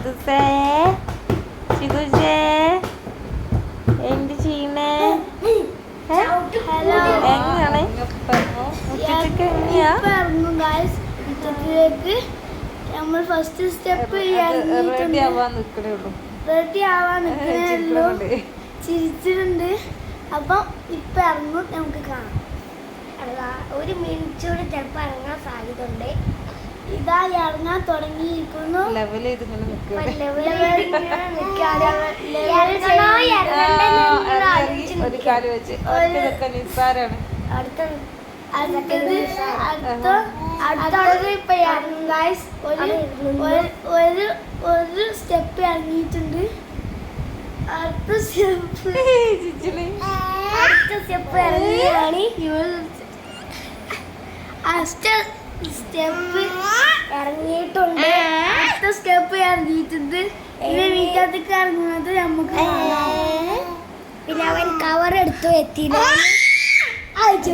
ചിതുസേ ചിതുജേ എന്ത് ചെയ്യണേ? എങ്ങനെയാണ് മുറ്റത്തേക്ക് എങ്ങനെയാ? നമ്മൾ ഫസ്റ്റ് സ്റ്റെപ്പ് റെഡി ആവാൻ നിൽക്കണേ ഉള്ളൂ. ചിരിച്ചിട്ടുണ്ട്. അപ്പം ഇപ്പൊ ഇറങ്ങും, നമുക്ക് കാണാം. ഒരു മിനിറ്റോട് ചിലപ്പോ ഇറങ്ങാൻ സാധ്യത ഉണ്ട്. ഇതാ ഇറങ്ങാൻ തുടങ്ങിയിരിക്കുന്നു. ലെവൽ ചെയ്ത് ഇങ്ങനെ ഒരു കാര്യം വെച്ച് നിസ്സാരാണ്. അടുത്തത് ഇപ്പൊ ഒരു സ്റ്റെപ്പ് ഇറങ്ങിയിട്ടുണ്ട്. അടുത്ത സ്റ്റെപ്പ് ഇറങ്ങിയാണ്. സ്റ്റെപ്പ് ഇറങ്ങിയിട്ടുണ്ട്. അടുത്ത സ്റ്റെപ്പ് ഇറങ്ങിയിട്ടുണ്ട്. ഇനി വീട്ടിലേക്ക് ഇറങ്ങുന്നത് നമുക്ക് പിന്നെ അവൻ കവർ എടുത്തു എത്തിയില്ല. അയച്ചു